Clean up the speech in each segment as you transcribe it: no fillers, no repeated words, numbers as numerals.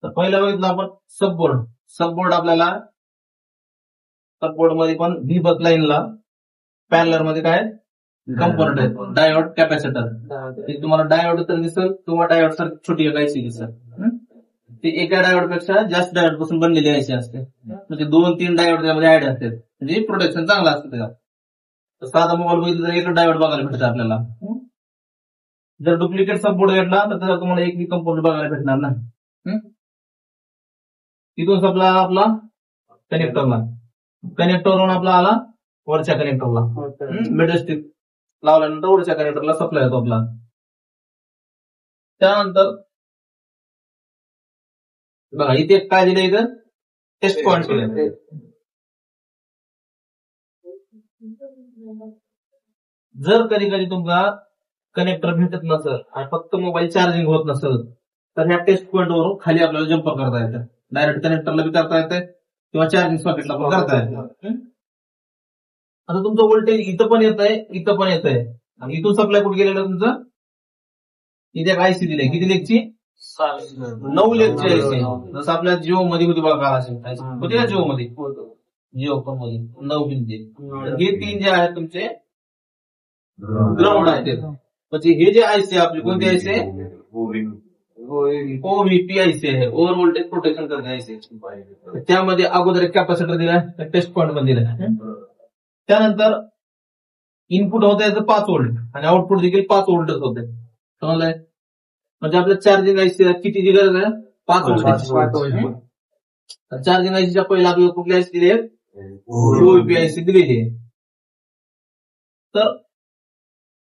तर पहिला बघितलं आपण सबबोर्ड आपल्याला सबबोर्ड मध्ये पण व्ही बस लाईनला पॅरलर मध्ये काय कंपोनंट आहे, डायोड कॅपॅसिटर. तुम्हाला डायोड तर दिसेल किंवा डायोड सारखी छोटी आयसी दिसेल. ती एका डायोड पेक्षा जास्त डायोड पासून बनलेली आयसी असते. म्हणजे 2-3 डायोड त्यामध्ये ऍड असतात, म्हणजे प्रोटेक्शन चांगलं असतं त्याला. तर साधा मोबाईल बघितलं तर एक डायोड बघायला भेटतं आपल्याला. जर डुप्लिकेट सबबोर्ड घेतला तर त्याला तुम्हाला एक कंपोनंट बघायला भेटणार ना. तिथून सप्लाय आपला कनेक्टरवरून आपला आला वरच्या कनेक्टरला, मिडल स्टिक लावल्यानंतर वरच्या कनेक्टरला सप्लाय होतो आपला. त्यानंतर बघा इथे काय दिलं, इथं टेस्ट पॉइंट दिले. जर कधी कधी तुमचा कनेक्टर भेटत नसेल आणि फक्त मोबाईल चार्जिंग होत नसेल तर ह्या टेस्ट पॉइंट वरून खाली आपल्याला जंप करता येतं. डायरेक्ट कनेक्टरला बी करता येते किंवा चार्जिंग सॉकेटला पण करता येते. आता तुमचं व्होल्टेज इथं पण येत आहे, इथं पण येत आहे, आणि इथून सप्लाय कुठे गेलेलं तुमचं, इथे आयसी दिली किती लेगची, 9 लेगची आयसी. जसं आपल्या जिओ मध्ये होती बघा, होती ना जिओ मध्ये, जिओ फोन मध्ये 9 पिनचे. हे 3 जे आहेत तुमचे ग्राउंड आहेत. म्हणजे हे जे आयसी आपली कोणती आयसी आहे, ओव्हीपी आयसी आहे, ओव्हर व्होल्टेज प्रोटेक्शन करते आयसी. त्यामध्ये अगोदर एक कॅपॅसिटर दिलाय, टेस्ट पॉइंट मध्ये दिलाय. त्यानंतर इनपुट होत आहे 5 व्होल्ट आणि आउटपुट देखील 5 व्होल्टच होते. समजलंय? म्हणजे आपल्या चार्जिंग आयसी कितीची गरज आहे, 5 व्होल्ट. चार्जिंग आयसीच्या पहिला आपल्याला कुठली आयसी दिली आहे, ओव्हीपी आयसी दिलेली आहे. तर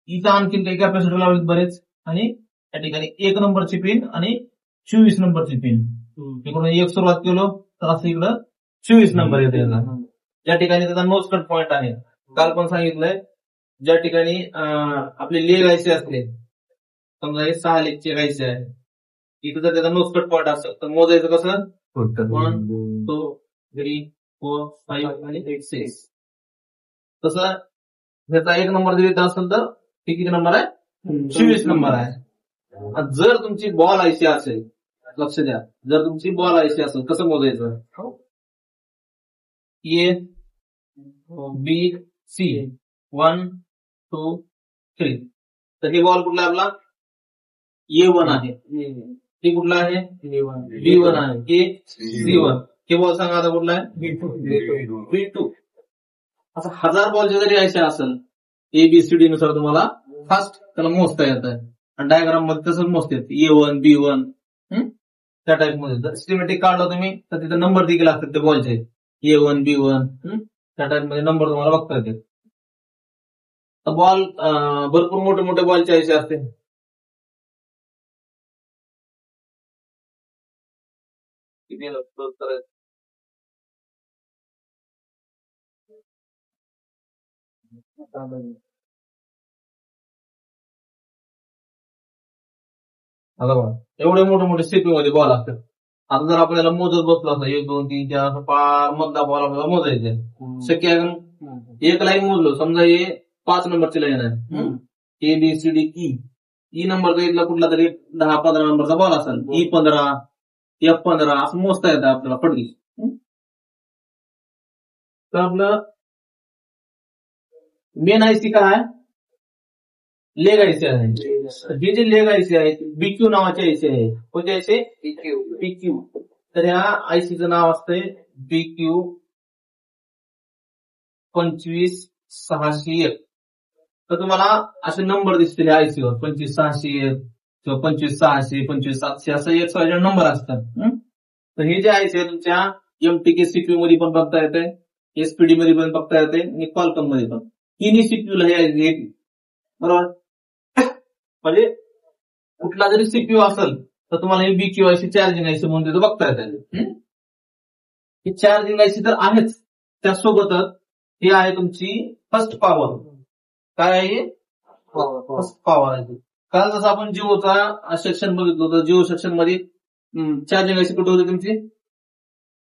इथं आणखीन काही कॅपॅसिटर लावलेत बरेच, आणि त्या ठिकाणी 1 नंबरची पिन आणि 24 नंबरची पिन. इकडून 1 सुरुवात केलो तर असं इकडं 24 नंबर येते. ज्या ठिकाणी त्याचा नोज कट पॉइंट आहे, काल पण सांगितलंय, ज्या ठिकाणी आपली लेग आयसी असते, समजा हे 6 लेगची आयसी आहे, इथं जर त्याचा नोज कट पॉइंट असेल तर मोजायचं कसं, 1, 2, 3, 4, 5 आणि 6. तसं ह्याचा 1 नंबर दिलेला असेल तर हे किती नंबर आहे, 24 नंबर आहे. जर तुमची बॉल आयसी असेल, लक्ष द्या, जर तुमची बॉल आयसी असेल कसं मोजायचं, ए बी सी 1 2 3. तर हे बॉल कुठला आपला A1 आहे, हे कुठला आहे B1 आहे, हे C1. हे बॉल सांगा आता कुठला आहे B2. असं 1000 बॉलचे जरी आयसी असेल ABCD नुसार तुम्हाला फास्ट त्याला मोजता येत आहे. आणि डायग्राम मध्ये तसंच मोजता येते, A1 B1 त्या टाइप मध्ये. जर सिस्टमॅटिक काढलं तुम्ही तर तिथे नंबर देखील असतात ते बॉलचे, A1 B1 त्या टाइप मध्ये नंबर तुम्हाला बघता येते. बॉल भरपूर मोठे मोठे बॉलचे आयसी असते. एवढे मोठे मोठे सीपी मध्ये बॉल असतात. आता जर आपल्याला मोजत बसलो असं 1 2 3 4 5 मधला बॉल आपल्याला मोजायचे, शक्य आहे का? एक लाईन मोजलो, समजा हे 5 नंबरची लाईन आहे, ABCD ई नंबरचा इथला कुठला तरी 10-15 नंबरचा बॉल असेल, E15 F15 असं मोजता येतं आपल्याला पडली. तर आपलं मेन आयसी काय आहे, लेग आयसी आहे. ही जी लेग आयसी आहे BQ नावाची आयसी आहे. कोणती आयसी, BQ. तर ह्या आयसीचं नाव असतंय BQ 25601. तर तुम्हाला असे नंबर दिसतील आयसीवर, 25601 किंवा 25600 25700 असं एक नंबर असतात. तर हे जे आयसी आहे तुमच्या MTK CPU मध्ये पण बघता येते, SPD मध्ये पण बघता येते आणि क्वालकॉम मध्ये पण. तिन्ही सीपीयूला हे येते, बरोबर. म्हणजे कुठला जरी सीपीयू असेल तर तुम्हाला हे BQ आयसी चार्जिंग आयसी म्हणून तिथं बघता येते. ही चार्जिंग आयसी तर आहेच, त्यासोबतच ही आहे तुमची फर्स्ट पॉवर. काय आहे, फर्स्ट पॉवर आहे. काल जसं आपण जिओचा सेक्शन बघितलं होतं, जिओ सेक्शन मध्ये चार्जिंग आयसी कुठे होती तुमची,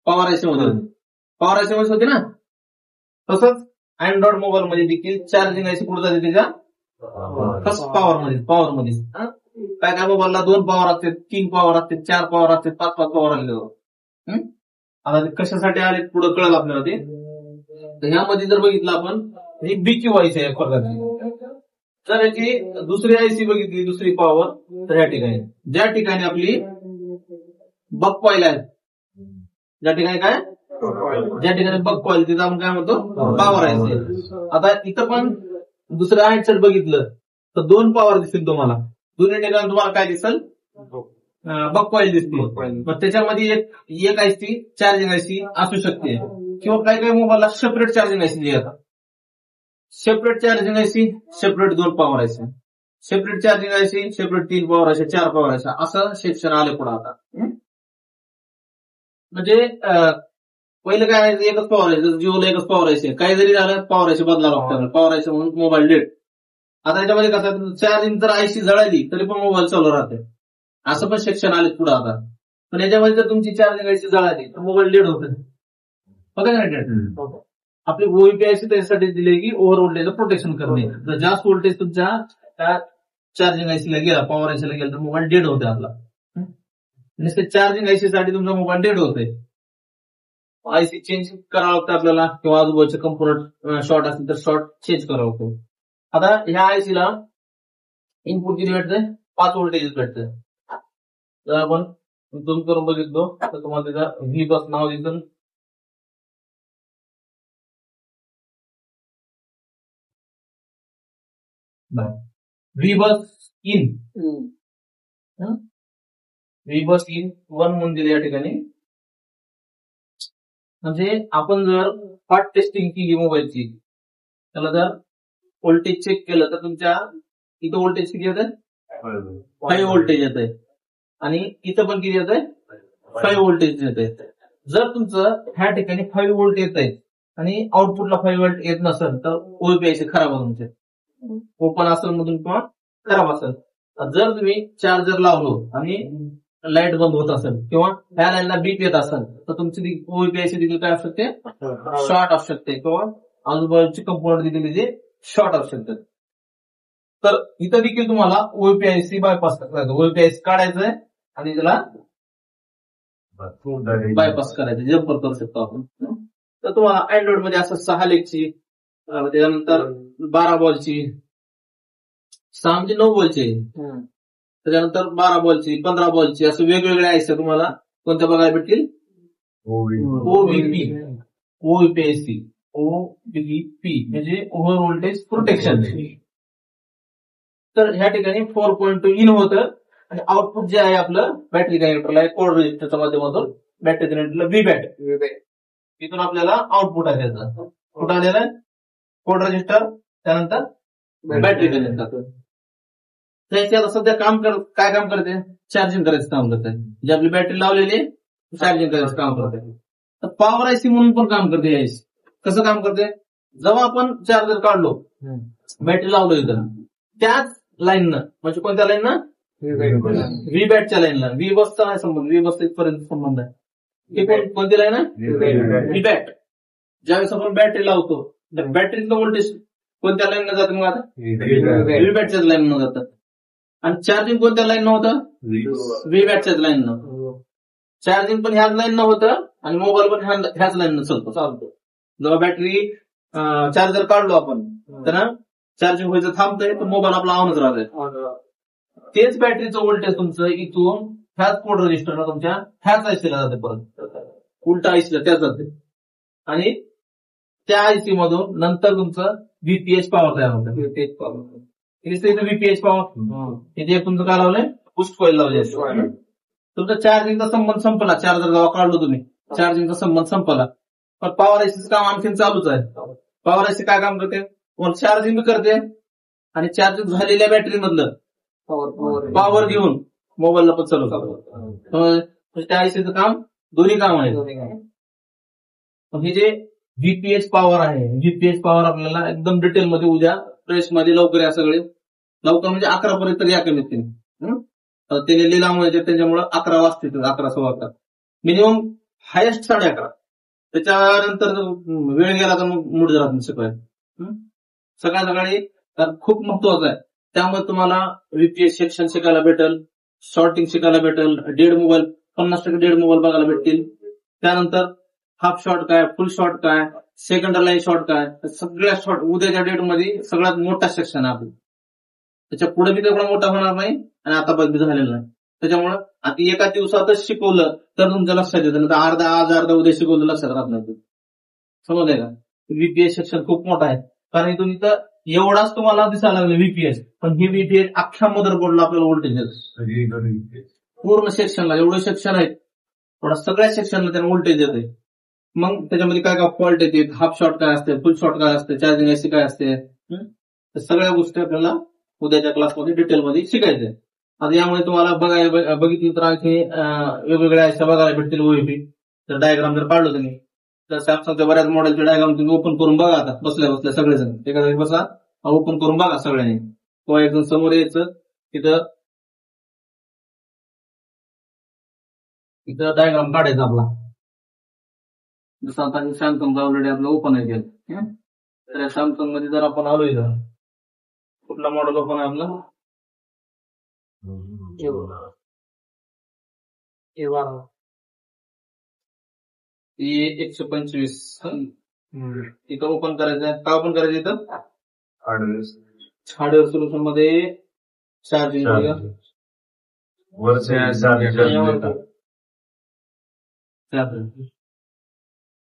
पॉवर आयसी मध्ये होती, पॉवर आयसी मध्ये होती ना. तसंच अँड्रॉइड मोबाईल मध्ये देखील चार्जिंग आयसी कुठे जाते, त्याच्या फर्स्ट पॉवर मध्ये. काय काय मोबाईलला 2 पॉवर असते, 3 पॉवर असते, 4 पॉवर असते, 5 पॉवर आले. आता ते कशासाठी आले पुढे कळलं आपल्याला ते. तर ह्यामध्ये जर बघितलं आपण ही BQ आयसी आहे प्रकारची. जर याची दुसरी आयसी बघितली, दुसरी पॉवर, तर ह्या ठिकाणी ज्या ठिकाणी आपली बक कॉईल आहे, ज्या ठिकाणी काय, ज्या ठिकाणी बक कॉईल तिथं आपण काय म्हणतो पॉवर आयसी. आता इथं पण दुसऱ्या राईट साईड बघितलं तर 2 पॉवर दिसतील तुम्हाला. दोन्ही ठिकाणी तुम्हाला काय दिसल, बक कॉईल दिसते. मग त्याच्यामध्ये एक आयसी चार्जिंग आयसी असू शकते, किंवा काही काही मोबाईलला सेपरेट चार्जिंग आयसी येतात. Separate charging IC, separate 2 power IC, separate charging IC, separate 3 power IC, 4 power IC, असं सेक्शन आले पुढे आता. म्हणजे पहिलं काय आहे, एकच पॉवर आहे, जिओला एकच पॉवर आयसी. काही जरी झालं पॉवर आयसी बदलावं लागतं, पॉवर आयसी म्हणून मोबाईल डेट. आता याच्यामध्ये कसं चार्जिंग जर आयसी जळाली तरी पण मोबाईल चालू राहते, असं पण सेक्शन आले पुढे आता. पण याच्यामध्ये जर तुमची चार्जिंग आयसी जळाली तर मोबाईल डेड होते. बघा ना डेड. आपली ओईपीआयसी त्यासाठी दिली की ओव्हर व्होल्टेजचं प्रोटेक्शन करणे. जर जास्त व्होल्टेज तुमच्या त्या चार्जिंग आयसीला गेला, पॉवर आयसीला गेला, तर मोबाईल डेड होते आपला. नुसते चार्जिंग आयसी साठी तुमचा मोबाईल डेड होते. आयसी चेंज करावं लागतं आपल्याला, किंवा आजूबाजूचे कंपोनंट शॉर्ट असतील तर शॉर्ट चेंज करावं लागतो. आता ह्या आयसीला इनपुट किती भेटतंय, 5 व्होल्टेज भेटतंय. जर आपण झूम करून बघितलो तर तुम्हाला त्याचा व्ही बस नाव दिसेल. V bus in, V bus in 1 म्हणून दिले या ठिकाणी. म्हणजे आपण जर हॉट टेस्टिंग केली मोबाईलची, त्याला जर व्होल्टेज चेक केलं तर तुमच्या इथं व्होल्टेज किती येत, 5 व्होल्टेज येत आहे, आणि इथं पण किती येत आहे, 5 व्होल्टेज येत आहे. जर तुमचं ह्या ठिकाणी 5 व्होल्ट येत आहे आणि आउटपुटला 5 व्होल्ट येत नसेल तर ओईपीआयसी खराब आहे तुमचे, ओपन असेल मधून किंवा खराब असेल. जर तुम्ही चार्जर लावलो आणि लाईट बंद होत असेल किंवा ह्या लाईनला बीप येत असेल तर तुमची ओईपीआयसी देखील काय असू शकते, शॉर्ट असू शकते, किंवा आजूबाजूचे कंपोनंट देखील तिथे शॉर्ट असू शकतात. तर इथं देखील तुम्हाला ओईपीआयसी बायपास करायचं, ओईपीआयसी काढायचंय आणि त्याला बायपास करायचं, जम्पर करू शकतो आपण. तर तुम्हाला अँड्रॉइड मध्ये असं 6 लेगची, त्याच्यानंतर 12 बॉलची, 6 म्हणजे 9 बॉलची, त्याच्यानंतर 12 बॉलची, 15 बॉलची, असं वेगवेगळे आयसी तुम्हाला कोणत्या बघायला भेटतील, ओव्हीपी, ओईपीआयसी, ओव्हीपी म्हणजे ओव्हर व्होल्टेज प्रोटेक्शन. तर ह्या ठिकाणी 4.2 इन होतं, आणि आउटपुट जे आहे आपलं बॅटरी कनेक्टरला कोड रजिस्टरच्या माध्यमातून बॅटरी कनेक्टरला व्हीबॅट, तिथून आपल्याला आउटपुट आहे त्याचा. कुठं आलेला आहे, कोड रजिस्टर, त्यानंतर बॅटरी कनेक्टर. त्याच्यात सध्या काय काम करते, चार्जिंग करायचं काम करते. जी आपली बॅटरी लावलेली आहे चार्जिंग करायचं काम करते. तर पॉवर आयसी म्हणून पण काम करते आयसी. कसं काम करते, जेव्हा आपण चार्जर काढलो, बॅटरी लावलो इथं, त्याच लाईननं, म्हणजे कोणत्या लाईननं, व्ही बॅटच्या लाईनला, व्ही बसचा नाही संबंध, व्ही बस इथपर्यंत संबंध आहे. ही कोणती लाईन आहे, व्ही बॅट. ज्यावेळेस आपण बॅटरी लावतो तर बॅटरीतलं व्होल्टेज कोणत्या लाईननं जातं, मग आता व्ही बॅटच्याच लाईननं जातात. आणि चार्जिंग कोणत्या लाईननं होतं, व्ही बॅटच्याच लाईननं. चार्जिंग पण ह्याच लाईननं होतं आणि मोबाईल पण ह्याच लाईननं चालतो. जेव्हा बॅटरी चार्जर काढलो आपण तर चार्जिंग व्हायचं थांबतंय, तर मोबाईल आपला ऑनच राहतोय. तेच बॅटरीचं व्होल्टेज तुमचं इथून ह्याच कोड रजिस्टरला तुमच्या ह्याच आयसीला जाते, परत उलटा आयसीला त्याच जाते, आणि त्या आयसी मधून नंतर तुमचं व्हीपीएच पॉवर तयार होतं. व्हीपीएच पॉवर इथे तुमचं काय लावलंय, बूस्ट कॉईल लावले. तुमचा चार्जिंगचा संबंध संपला, चार्जर जेव्हा काढलो तुम्ही चार्जिंगचा संबंध संपला, पण पॉवर आयसीचं काम आणखीन चालूच आहे. पॉवर आयसी काय काम करते, चार्जिंग बी करते आणि चार्जिंग झालेल्या बॅटरी मधलं पॉवर घेऊन मोबाईलला पण चालवतो. त्या आयसीचं काम दोन्ही काम आहे. हे जे व्हीपीएच पॉवर आहे, व्हीपीएच पॉवर आपल्याला एकदम डिटेल मध्ये उद्या प्रेसमध्ये लवकर या, सगळे लवकर म्हणजे 11 पर्यंत या कमीत कमी. त्याने लिलाव त्याच्यामुळे 11 वाजतील, 11 सव्वा 11 मिनिमम, हायेस्ट 11:30. त्याच्यानंतर वेळ गेला तर मग मूड जात नाही सकाळी. सकाळी खूप महत्वाचं आहे. त्यामध्ये तुम्हाला व्हीपीएस सेक्शन शिकायला भेटेल, शॉर्टिंग शिकायला भेटेल, डेड मोबाईल 50% डेड मोबाईल बघायला भेटतील. त्यानंतर हाफ शॉट काय, फुल शॉट काय, सेकंडरी लाईन शॉट काय, सगळ्या शॉट उद्याच्या डेट मध्ये सगळ्यात मोठा सेक्शन आहे आपला. त्याच्या पुढे बी तेवढा मोठा होणार नाही आणि आता बदली झालेला नाही. त्याच्यामुळे आता एका दिवसातच शिकवलं तर तुमच्या लक्षात येतं, तर अर्धा उद्या शिकवलं लक्षात राहत नाही. समजलंय का? व्हीपीएस सेक्शन खूप मोठा आहे, कारण इथून इथं एवढाच तुम्हाला दिसायला लागलं व्हीपीएस, पण हे व्हीपीएस अख्ख्या मदरबोर्डला आपल्याला व्होल्टेज देतं. पूर्ण सेक्शनला एवढं सेक्शन आहे, थोडा सगळ्या सेक्शनला त्याने व्होल्टेज देते. मग त्याच्यामध्ये काय काय फॉल्ट येते, हाफ शॉट काय असते, फुल शॉट काय असते, चार्जिंग एसी काय असते, सगळ्या गोष्टी आपल्याला उद्याच्या क्लासमध्ये डिटेलमध्ये शिकायचे. आता यामुळे तुम्हाला बघितलं तर आणखी वेगवेगळ्या अशा बघायला भेटतील ओएपी. तर डायग्राम जर काढलो तुम्ही तर सॅमसंगच्या बऱ्याच मॉडेलचे डायग्राम तुम्ही ओपन करून बघा. आता बसल्या बसल्या सगळेजण एका जागी बसा, ओपन करून बघा सगळ्यांनी, किंवा एकदम समोर यायचं, तिथं डायग्राम काढायचा आपला. जसं आता सॅमसंग ऑलरेडी आपलं ओपन आहे केलं. तर सॅमसंग मध्ये जर आपण आलोय तर कुठला मॉडेल ओपन आहे आपला, E125 इथं ओपन करायचं. काय ओपन करायचं इथं, हार्डवेअर सोल्युशन मध्ये चार्जिंग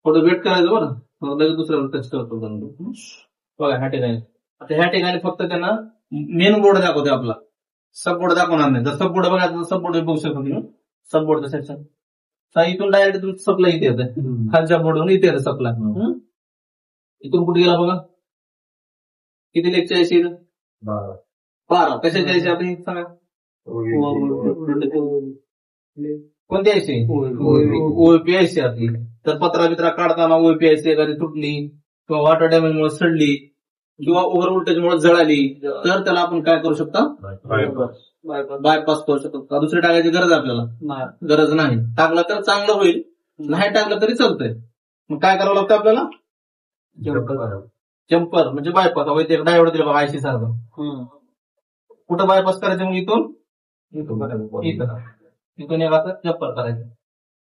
थोडं वेट करायचं बरं, मग लगेच दुसऱ्यावर टच करतो. बघा ह्या ठिकाणी, आता ह्या ठिकाणी फक्त त्यांना मेन बोर्ड दाखवते आपला, सब बोर्ड दाखवणार नाही. जर सब बोर्ड बघायचं तर सब बोर्ड बघू शकतो तुम्ही, सब बोर्डचं सेक्शन. इथून डायरेक्ट सप्लाय इथे येतं, खालच्या बोर्डवरून इथे येतं सप्लाय. इथून कुठे गेला बघा, किती लेगच्या ऐशी, 12. कशाच्या ऐशी आपण सांगा, कोणती ऐशी, ओएपी ऐशी आपली. तर पत्रा बित्रा काढताना ओएपी ऐशी एखादी तुटली, किंवा वॉटर डॅमेज मुळे सडली, किंवा ओव्हर व्होल्टेज मुळे जळाली, तर त्याला आपण काय करू शकतो, बायपास करू शकतो. का दुसरी टाकायची गरज आपल्याला, गरज नाही. टाकलं तर चांगलं होईल, नाही टाकलं तरी चालतंय. मग काय करावं लागतं आपल्याला, जम्पर म्हणजे बायपास. एक डायोड दिला बघा आयसी सारखं, कुठं बायपास करायचं, मग इथून एक आता जम्पर करायचं.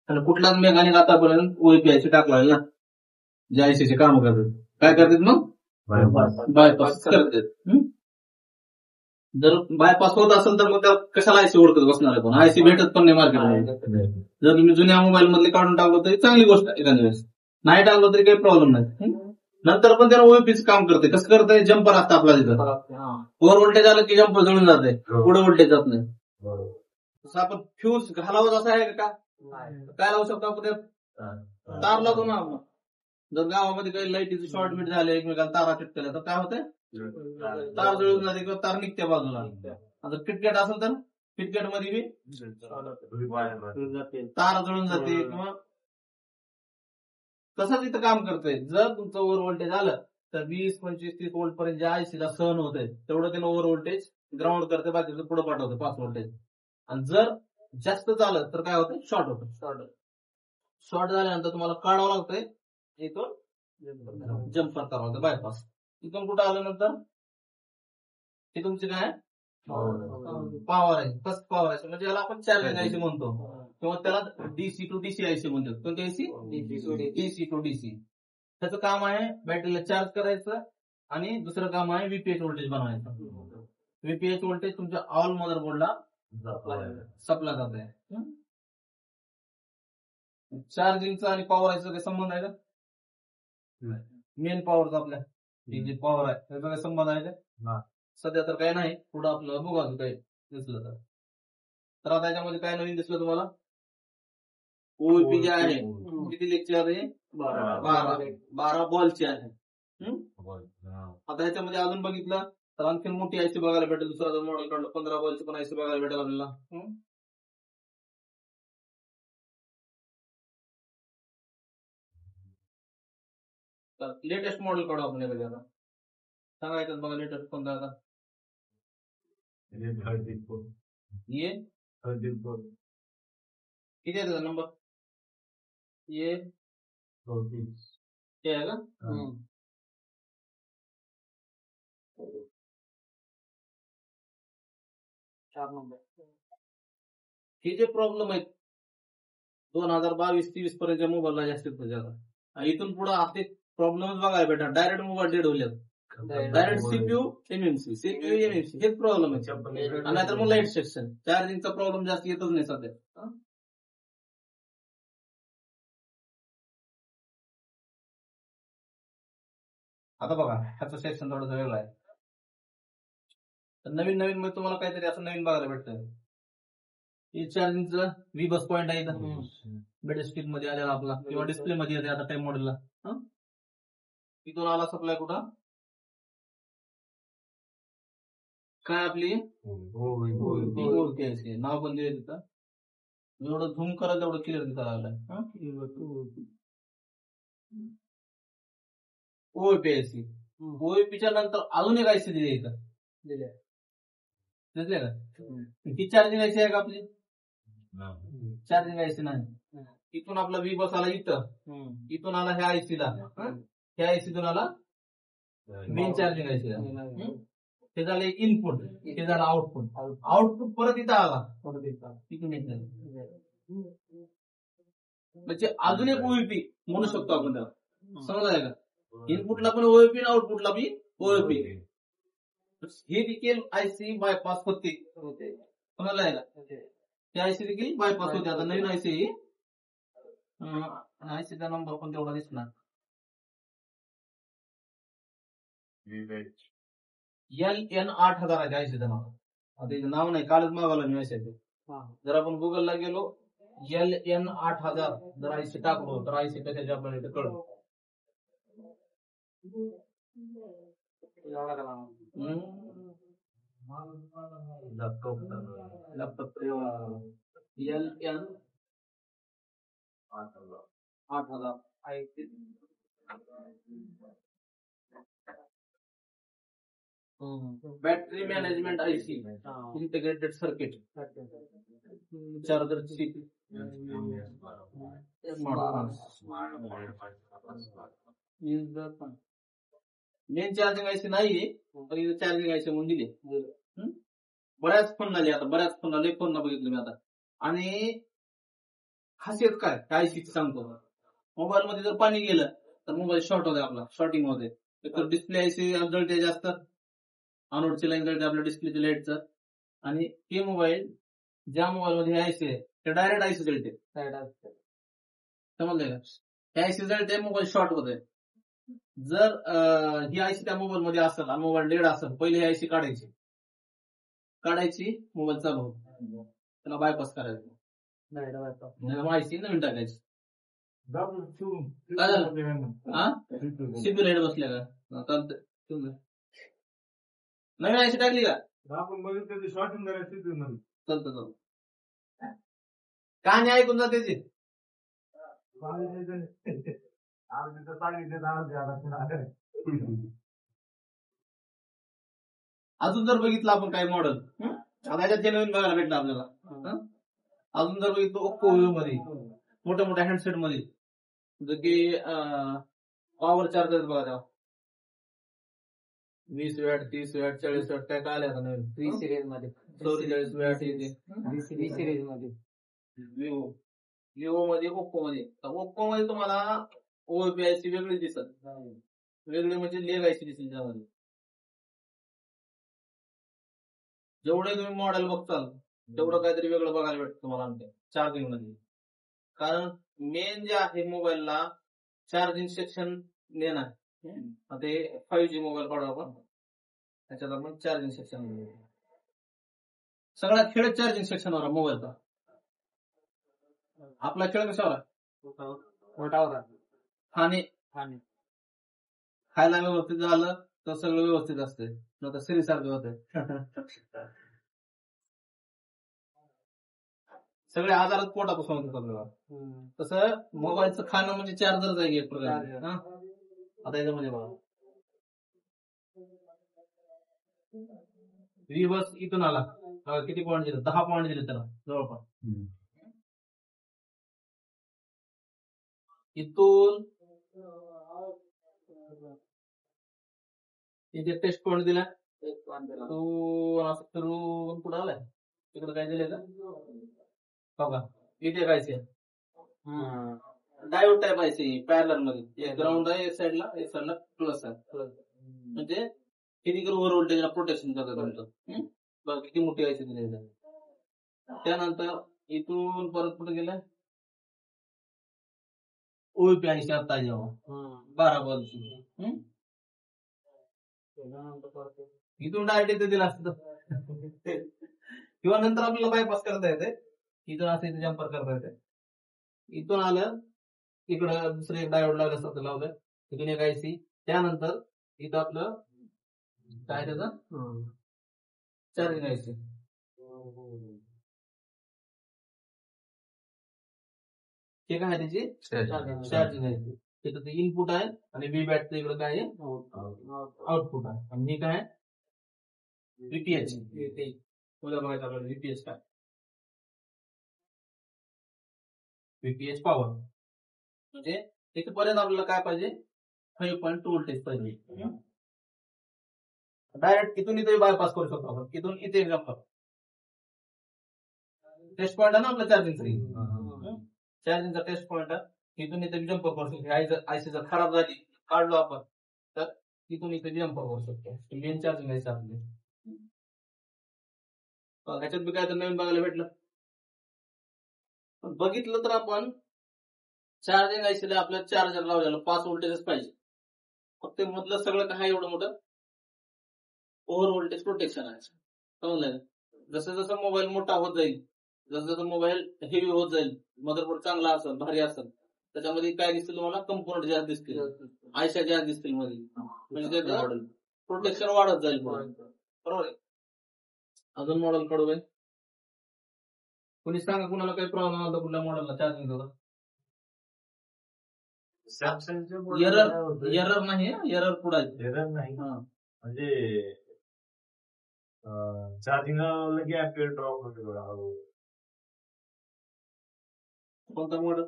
आणि कुठलाच मेकॅनिक आतापर्यंत ओएपी आयसी टाकला ना, जे आयसीचे काम करतात, काय करतात मग बायपास करतात. जर बायपास होत असेल तर मग त्या कशाला आयसी ओळखत बसणार आहे, पण आयसी भेटत पण नाही मार्केटमध्ये. जर तुम्ही जुन्या मोबाईल मधले काढून टाकलं तरी चांगली गोष्ट आहे, एखाद्या वेळेस नाही टाकलं तरी काही प्रॉब्लेम नाही. नंतर पण त्याला ओएपीच काम करते. कसं करतंय, जम्पर असतं आपला तिथं, ओव्हर व्होल्टेज आलं की जम्पर जळून जाते, पुढे व्होल्टेज जात नाही. तसं आपण फ्यूज घालावं असं आहे का, काय लावू शकतो आपण, तार लावतो ना आपण. जर गावामध्ये काही लाईटीचे शॉर्ट बीट झाले, एकमेकाला तारा चिटकल्या, तर काय होतंय, तार जळून जाते किंवा तार निघते बाजूला. आता किटकॅट असेल तर किटकॅट मध्ये बी तार जळून जाते, किंवा तसंच इथं काम करतंय. जर तुमचं ओव्हर व्होल्टेज आलं तर 20, 25, 30 व्होल्ट पर्यंत ज्या आयसीला सहन होतंय तेवढं त्यानं ओव्हर व्होल्टेज ग्राउंड करते, बाकीचं पुढे पाठवतं 5 व्होल्टेज. आणि जर जास्त झालं तर काय होतं, शॉर्ट होतं. शॉर्ट झाल्यानंतर तुम्हाला काढावं लागतंय, इथून जम्पर करावं लागतं बायपास. इथून कुठं आल्यानंतर हे तुमचे काय पॉवर आहे, फर्स्ट पॉवर आहे, म्हणजे याला आपण चार्जिंग आयसी म्हणतो, किंवा त्याला डीसी टू डीसी आयसी म्हणतात. कोणती आयसी, डीसी टू डीसी. त्याचं काम आहे बॅटरीला चार्ज करायचं, आणि दुसरं काम आहे व्हीपीएच व्होल्टेज बनवायचं. व्हीपीएच व्होल्टेज तुमच्या ऑल मदरबोर्डला सप्लाय जात आहे. चार्जिंगचा आणि पॉवर आयचा काही संबंध आहे का, मेन पॉवरचा आपल्या जी पॉवर आहे त्याचा काही संबंध आहे का, सध्या तर काही नाही. पुढं आपलं बघू अजून काही दिसलं तर. आता याच्यामध्ये काय नवीन दिसलं तुम्हाला, ओएपी जे आहे किती लेक्चर आहे, 12 बॉलचे आहे. आता ह्याच्यामध्ये अजून बघितलं तर आणखी मोठी आयसी बघायला भेटेल. दुसरा जर मॉडेल काढलं 15 बॉलची पण आयसी बघायला भेटेल आपल्याला. तर लेटेस्ट मॉडेल काढू आपण यामध्ये. आता सांगायचं बघा लेटेस्ट कोणता आता, ये किती आहे त्याचा नंबर, ये आहे का. 4 नंबर. हे जे प्रॉब्लेम आहेत 2022-23 पर्यंतच्या मोबाईलला जास्तीत जास्त, इथून पुढे आपले प्रॉब्लेम बघायला भेटणार. डायरेक्ट मोबाईल डेड होईल, डायरेक्ट सीपीयू एमएमसी हेच प्रॉब्लेम आहे. आणि नाहीतर मग लाईट सेक्शन, चार्जिंगचा प्रॉब्लेम जास्त येतच नाही सध्या. आता बघा ह्याचं सेक्शन थोडं वेगळं आहे. नवीन नवीन मध्ये तुम्हाला काहीतरी असं नवीन बघायला भेटतं. चार्जिंगचं व्ही बस पॉईंट आहे बेड स्पीड मध्ये आलेला आपला, किंवा डिस्प्ले मध्ये येते आता टाइम मॉडेलला. इथून आला सप्लाय कुठं काय आपली नाव पण दिले तिथं. जेवढं झूम करा तेवढं क्लिअर दिसायला लागलाय. ओपीआयसी, ओपीच्या नंतर अजून एक आयसी दिली इथं, दिसले का? ती चार्जिंग आयसी आहे का आपली? चार्जिंग आयसी नाही. इथून आपला व्ही बस आला इथं, इथून आला ह्या आयसीला, ह्या आयसीतून आला मेन चार्जिंग आयसीला. ते झालं इनपुट, ते झालं आउटपुट. आउटपुट परत इथं आला, तिथून म्हणजे अजून एक ओएपी म्हणू शकतो आपण त्याला. समजाय का? इनपुटला पण ओएपी आणि आउटपुटला बी ओएपी. हे देखील आयसी बायपास होते, समजलाय का? ते आयसी देखील बायपास होते. आता नवीन आयसी, आयसीचा नंबर पण तेवढा दिसणार, LN 8000 आहे आयसीचं नाव. आता नाव नाही, कालच मागवला मी आयसी. जर आपण गुगलला गेलो LN 8000 जर आयसी टाकलो तर आयसी कशाची आपल्याला इथे कळलं. Laptop LN 8000 IC. Battery management IC, integrated circuit, charger chip, main charging IC नाहीये, पण इथे चार्जिंग आयसी म्हणून दिली. बऱ्याच फोन झाले आता, बऱ्याच फोन आले, फोन बघितले मी आता. आणि खासियत काय आयसीची सांगतो. मोबाईल मध्ये जर पाणी गेलं तर मोबाईल शॉर्ट होते, आपला शॉर्टिंग होते. तर डिस्प्ले आयसी जळते जास्त, अनोडची लाईन जळते आपल्या डिस्प्लेच्या लाईटचं. आणि ते मोबाईल, ज्या मोबाईल मध्ये आयसी आहे ते डायरेक्ट आयसी जळते, समजलंय का? हे आयसी जळते, मोबाईल शॉर्ट होते. जर ही आयसी त्या मोबाईल मध्ये असेल आणि मोबाईल डेड असेल, पहिले ही आयसी काढायची, मोबाईल चालू होतो, त्याला बायपास करायचं, आयसी नवीन टाकायची. काय झालं? सीपी लाईट बसल्या का? नवीन आयसी टाकली का? आपण बघितलं शॉर्टिंग करायचं, चालतं. कहाणी ऐकून जा त्याची. अजून जर बघितलं आपण काही मॉडेल, आता याच्यात जे नवीन बघायला भेटलं आपल्याला, अजून जर बघितलं ओप्पो मध्ये, मोठ्या मोठ्या हँडसेट मध्ये, जर की पॉवर चार्जर बघा, तेव्हा 20 वॅट, 30 वॅट, 40 वॅट काय आले आता नवीन 3 सिरीज मध्ये, 44 वॅट येते 3 सिरीज मध्ये, विवो मध्ये, ओप्पो मध्ये. ओप्पो मध्ये तुम्हाला ओपीआयसी वेगळी दिसत, वेगळी म्हणजे लेग आयसी दिसेल त्यामध्ये. जेवढे तुम्ही मॉडेल बघताल तेवढं काहीतरी वेगळं बघायला भेटतं तुम्हाला आमच्या चार्जिंग मध्ये. कारण मेन जे आहे मोबाईलला चार्जिंग सेक्शन देणार, ते 5G मोबाईल काढू आपण, त्याच्यात आपण चार्जिंग सेक्शन, सगळा खेळ चार्जिंग सेक्शनवर मोबाईलचा. आपला खेळ कशावर? खाणे, खायला व्यवस्थित झालं तर सगळं व्यवस्थित असते, नंतर शरीरासारखं होते. सगळे आजारात पोटापासून होतात आपल्याला. तसं मोबाईलचं खाणं म्हणजे चार्जरच आहे एक प्रकारे. आता याच्यामध्ये बघा, व्ही बस इथून आला, किती पॉईंट दिले? 10 पॉईंट दिले त्याला जवळपास. इथून इथे टेस्ट पॉईंट दिला, तो असं फिरून पुढे आलाय, तिकडे काय दिले का बघा इथे काय डायोड टाईप आहे पॅरलर मध्ये एक ग्राउंड आहे एक साईडला प्लस आहे म्हणजे किती ओव्हर व्होल्टेजला प्रोटेक्शन करतात तुमचं बघा किती मोठी आहे दिली. त्यानंतर इथून परत कुठे गेलं ओपी 80 आता जेव्हा 12 बॉलची इथून डायरेक्ट इथे दिला असतं किंवा नंतर आपल्याला बायपास करता येते इथून असं इथे जम्पर करता येते. इथून आलं इकडं दुसरं एक डायोड लागलं असतं लावलं इथून एक आयसी. त्यानंतर इथं आपलं काय त्याचं चार्जिंग आयसी ते काय आहे त्याची चार्जिंग आहे तिथं ते इनपुट आहे आणि व्ही बॅटचं इकडं काय आहे आउटपुट आहे आणि हे काय व्हीपीएच उद्या बघायचं आपल्याला व्हीपीएच काय व्हीपीएच पॉवर म्हणजे इथपर्यंत आपल्याला काय पाहिजे 5.2 व्होल्टेज पाहिजे. डायरेक्ट इथून इथे बायपास करू शकतो आपण इथून इथे जम्पर टेस्ट पॉईंट आहे ना आपला चार्जिंगचा टेस्ट पॉईंट आहे इथून इथे जम्पर करू शकतो. आयसी जर खराब झाली काढलो आपण तर इथून इथे जम्पर करू शकतो. मेन चार्जिंग आहे आपले ह्याच्यात बी काय तर नवीन बघायला भेटलं. बघितलं तर आपण चार्जिंग आयसीला आपल्याला चार्जर लावलेलं 5 व्होल्टेजच पाहिजे फक्त मधलं सगळं काय एवढं मोठं ओव्हर व्होल्टेज प्रोटेक्शन आहे समजलं. जसं जसं मोबाईल मोठा होत जाईल जसं जसं मोबाईल हेवी होत जाईल मदरबोर्ड चांगला असेल भारी असेल त्याच्यामध्ये काय दिसतील तुम्हाला कंपोनंट जास्त दिसतील आयशा जास्त दिसतील मध्ये म्हणजे त्याचं प्रोटेक्शन वाढत जाईल बरोबर आहे. अजून मॉडेल कडू आहे कोणी सांगा कुणाला काही प्रॉब्लेम आला कुठल्या मॉडेलला चार्जिंग होतं एरर नाही एरर पुढे एरर नाही म्हणजे चार्जिंग लगे ऍम्पियर ड्रॉप होतो कोणता मॉडेल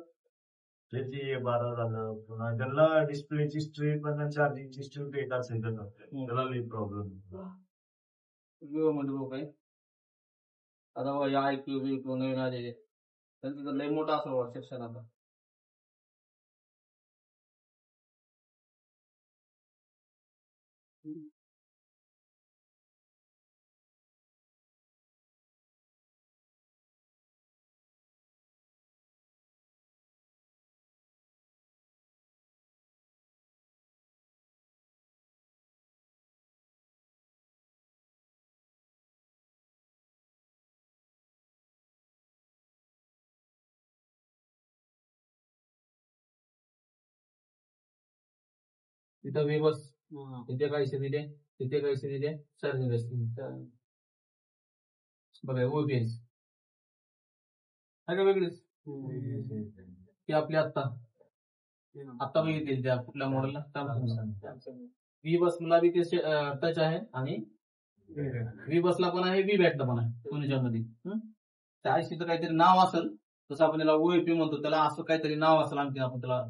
त्याची 12 झालं पुन्हा ज्याला डिस्प्लेची स्ट्रीप आणि चार्जिंगची स्ट्रीप एक असेल त्याला लई प्रॉब्लेम विवो मध्ये बघ काय आता आयक्यू विवो नवीन आलेले त्यांचं लय मोठा असं सेक्शन आता तिथं विवस तिथे काहीसे दिले तिथे काहीसे दिले चार्जिंग बघा ओबीएस का वेगळीच ती आपली आता बघितली त्या कुठल्या मॉडेलला वी बसला बी ते टच आहे आणि वी बसला पण आहे वी बॅटला पण आहे दोन्हीच्या मध्ये त्या आयसीचं काहीतरी नाव असेल जसं आपण त्याला ओएपी म्हणतो त्याला असं काहीतरी नाव असेल आणखी आपण त्याला